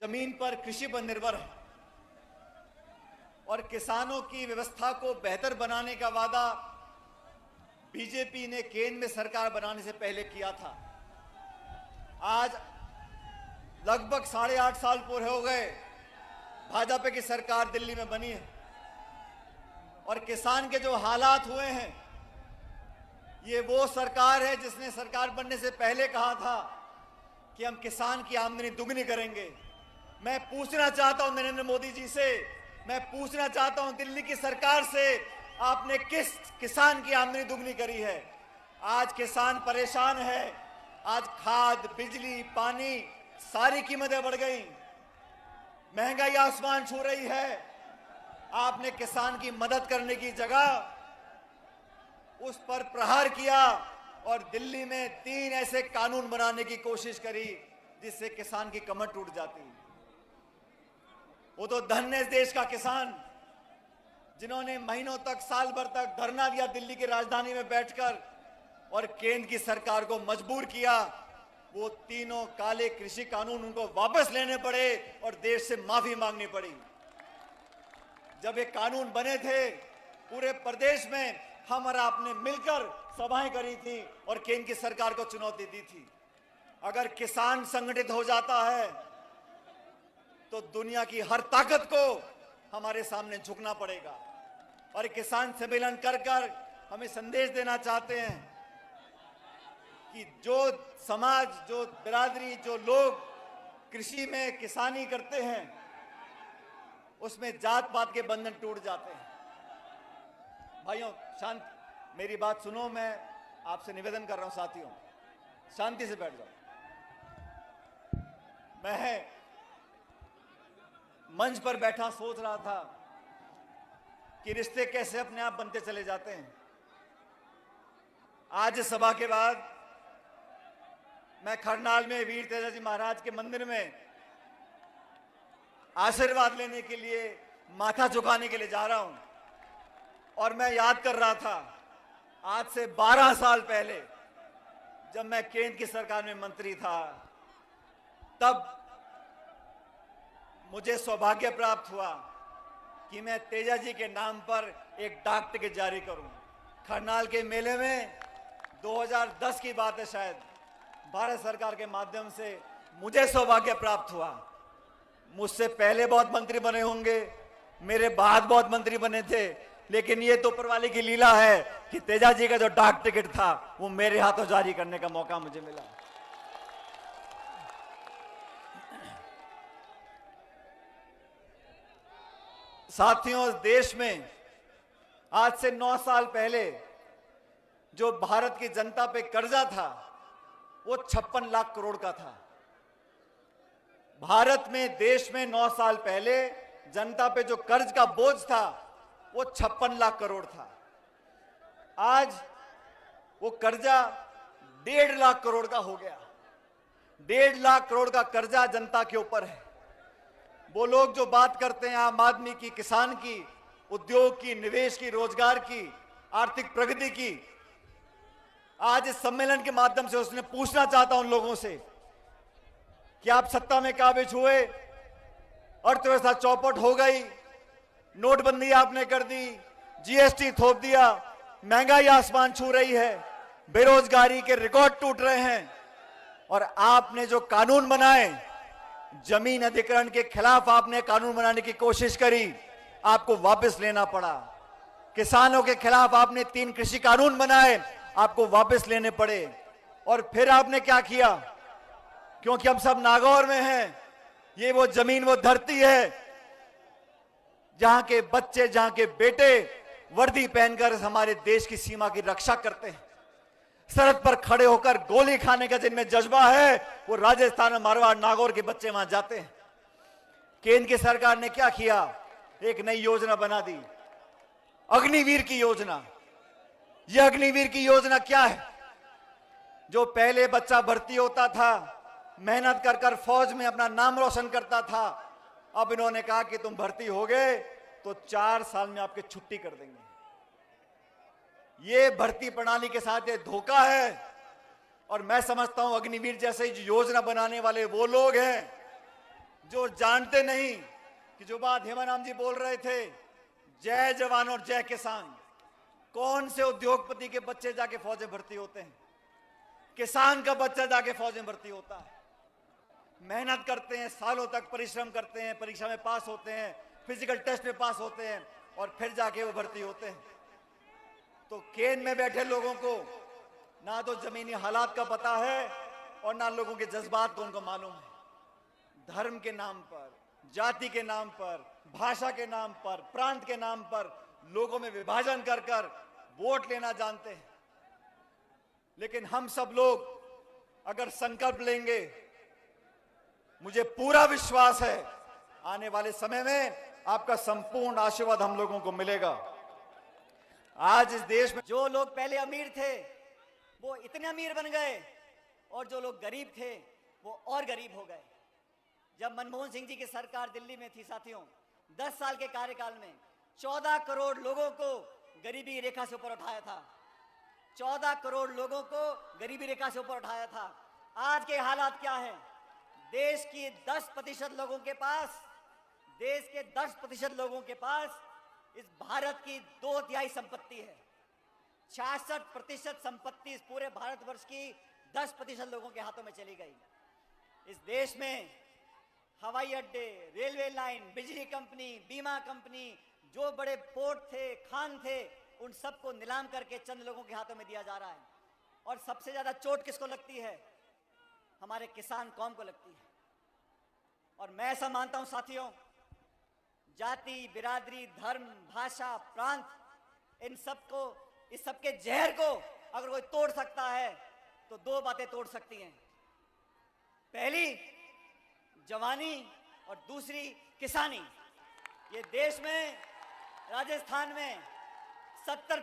जमीन पर, कृषि पर निर्भर है और किसानों की व्यवस्था को बेहतर बनाने का वादा बीजेपी ने केंद्र में सरकार बनाने से पहले किया था। आज लगभग 8.5 साल पूरे हो गए भाजपा की सरकार दिल्ली में बनी है और किसान के जो हालात हुए हैं, ये वो सरकार है जिसने सरकार बनने से पहले कहा था कि हम किसान की आमदनी दुगनी करेंगे। मैं पूछना चाहता हूं नरेंद्र मोदी जी से, मैं पूछना चाहता हूं दिल्ली की सरकार से, आपने किस किसान की आमदनी दुगनी करी है? आज किसान परेशान है। आज खाद, बिजली, पानी सारी कीमतें बढ़ गई, महंगाई आसमान छू रही है। आपने किसान की मदद करने की जगह उस पर प्रहार किया और दिल्ली में 3 ऐसे कानून बनाने की कोशिश करी जिससे किसान की कमर टूट जाती। वो तो धन्य है देश का किसान जिन्होंने महीनों तक, साल भर तक धरना दिया दिल्ली की राजधानी में बैठकर और केंद्र की सरकार को मजबूर किया। वो तीनों काले कृषि कानून उनको वापस लेने पड़े और देश से माफी मांगनी पड़ी। जब ये कानून बने थे पूरे प्रदेश में हम और आपने मिलकर सभाएं करी थी और केंद्र की सरकार को चुनौती दी थी। अगर किसान संगठित हो जाता है तो दुनिया की हर ताकत को हमारे सामने झुकना पड़ेगा। और किसान सम्मेलन कर कर हमें संदेश देना चाहते हैं कि जो समाज, जो बिरादरी, जो लोग कृषि में किसानी करते हैं उसमें जात पात के बंधन टूट जाते हैं। भाइयों शांत, मेरी बात सुनो, मैं आपसे निवेदन कर रहा हूं साथियों, शांति से बैठ जाओ। मैं मंच पर बैठा सोच रहा था कि रिश्ते कैसे अपने आप बनते चले जाते हैं। आज सभा के बाद मैं करनाल में वीर तेजाजी महाराज के मंदिर में आशीर्वाद लेने के लिए, माथा झुकाने के लिए जा रहा हूं और मैं याद कर रहा था आज से 12 साल पहले जब मैं केंद्र की सरकार में मंत्री था, तब मुझे सौभाग्य प्राप्त हुआ कि मैं तेजाजी के नाम पर एक डाक टिकट जारी करूं। करनाल के मेले में 2010 की बात है, शायद भारत सरकार के माध्यम से मुझे सौभाग्य प्राप्त हुआ। मुझसे पहले बहुत मंत्री बने होंगे, मेरे बाद बहुत मंत्री बने थे, लेकिन ये तो ऊपर वाले की लीला है कि तेजाजी का जो डाक टिकट था वो मेरे हाथों जारी करने का मौका मुझे मिला। साथियों, देश में आज से 9 साल पहले जो भारत की जनता पे कर्जा था वो 56 लाख करोड़ का था। भारत में, देश में 9 साल पहले जनता पे जो कर्ज का बोझ था वो 56 लाख करोड़ था। आज वो कर्जा 1.5 लाख करोड़ का हो गया। 1.5 लाख करोड़ का कर्जा जनता के ऊपर है। वो लोग जो बात करते हैं आम आदमी की, किसान की, उद्योग की, निवेश की, रोजगार की, आर्थिक प्रगति की, आज इस सम्मेलन के माध्यम से उसने पूछना चाहता हूं उन लोगों से कि आप सत्ता में काबिज हुए, अर्थव्यवस्था चौपट हो गई, नोटबंदी आपने कर दी, जीएसटी थोप दिया, महंगाई आसमान छू रही है, बेरोजगारी के रिकॉर्ड टूट रहे हैं और आपने जो कानून बनाए, जमीन अधिग्रहण के खिलाफ आपने कानून बनाने की कोशिश करी, आपको वापस लेना पड़ा। किसानों के खिलाफ आपने 3 कृषि कानून बनाए, आपको वापस लेने पड़े। और फिर आपने क्या किया? क्योंकि हम सब नागौर में हैं, ये वो जमीन, वो धरती है जहां के बच्चे, जहां के बेटे वर्दी पहनकर हमारे देश की सीमा की रक्षा करते हैं। सरहद पर खड़े होकर गोली खाने का जिनमें जज्बा है वो राजस्थान, मारवाड़, नागौर के बच्चे वहां जाते हैं। केंद्र की सरकार ने क्या किया? एक नई योजना बना दी, अग्निवीर की योजना। यह अग्निवीर की योजना क्या है? जो पहले बच्चा भर्ती होता था, मेहनत कर कर फौज में अपना नाम रोशन करता था, अब इन्होंने कहा कि तुम भर्ती हो गए तो 4 साल में आपकी छुट्टी कर देंगे। ये भर्ती प्रणाली के साथ ये धोखा है और मैं समझता हूं अग्निवीर जैसे योजना बनाने वाले वो लोग हैं जो जानते नहीं कि जो बात हेमाराम जी बोल रहे थे, जय जवान और जय किसान, कौन से उद्योगपति के बच्चे जाके फौज में भर्ती होते हैं? किसान का बच्चा जाके फौज में भर्ती होता है। मेहनत करते हैं, सालों तक परिश्रम करते हैं, परीक्षा में पास होते हैं, फिजिकल टेस्ट में पास होते हैं और फिर जाके वो भर्ती होते हैं। तो केंद्र में बैठे लोगों को ना तो जमीनी हालात का पता है और ना लोगों के जज्बात को उनको मालूम है। धर्म के नाम पर, जाति के नाम पर, भाषा के नाम पर, प्रांत के नाम पर लोगों में विभाजन कर कर वोट लेना जानते हैं। लेकिन हम सब लोग अगर संकल्प लेंगे, मुझे पूरा विश्वास है आने वाले समय में आपका संपूर्ण आशीर्वाद हम लोगों को मिलेगा। आज इस देश में जो लोग पहले अमीर थे वो इतने अमीर बन गए और जो लोग गरीब थे वो और गरीब हो गए। जब मनमोहन सिंह जी की सरकार दिल्ली में थी साथियों, 10 साल के कार्यकाल में 14 करोड़ लोगों को गरीबी रेखा से ऊपर उठाया था। 14 करोड़ लोगों को गरीबी रेखा से ऊपर उठाया था। आज के हालात क्या है? देश की 10% लोगों के पास, देश के 10% लोगों के पास इस भारत की 2/3 संपत्ति है। 66% संपत्ति इस पूरे भारतवर्ष की 10% लोगों के हाथों में चली गई। इस देश में हवाई अड्डे, रेलवे लाइन, बिजली कंपनी, बीमा कंपनी, जो बड़े पोर्ट थे, खान थे, उन सबको नीलाम करके चंद लोगों के हाथों में दिया जा रहा है। और सबसे ज्यादा चोट किसको लगती है? हमारे किसान कौम को लगती है। और मैं ऐसा मानता हूं साथियों, जाति, बिरादरी, धर्म, भाषा, प्रांत, इन सबको, इस सबके जहर को अगर कोई तोड़ सकता है तो 2 बातें तोड़ सकती हैं। पहली जवानी और दूसरी किसानी। ये देश में, राजस्थान में 70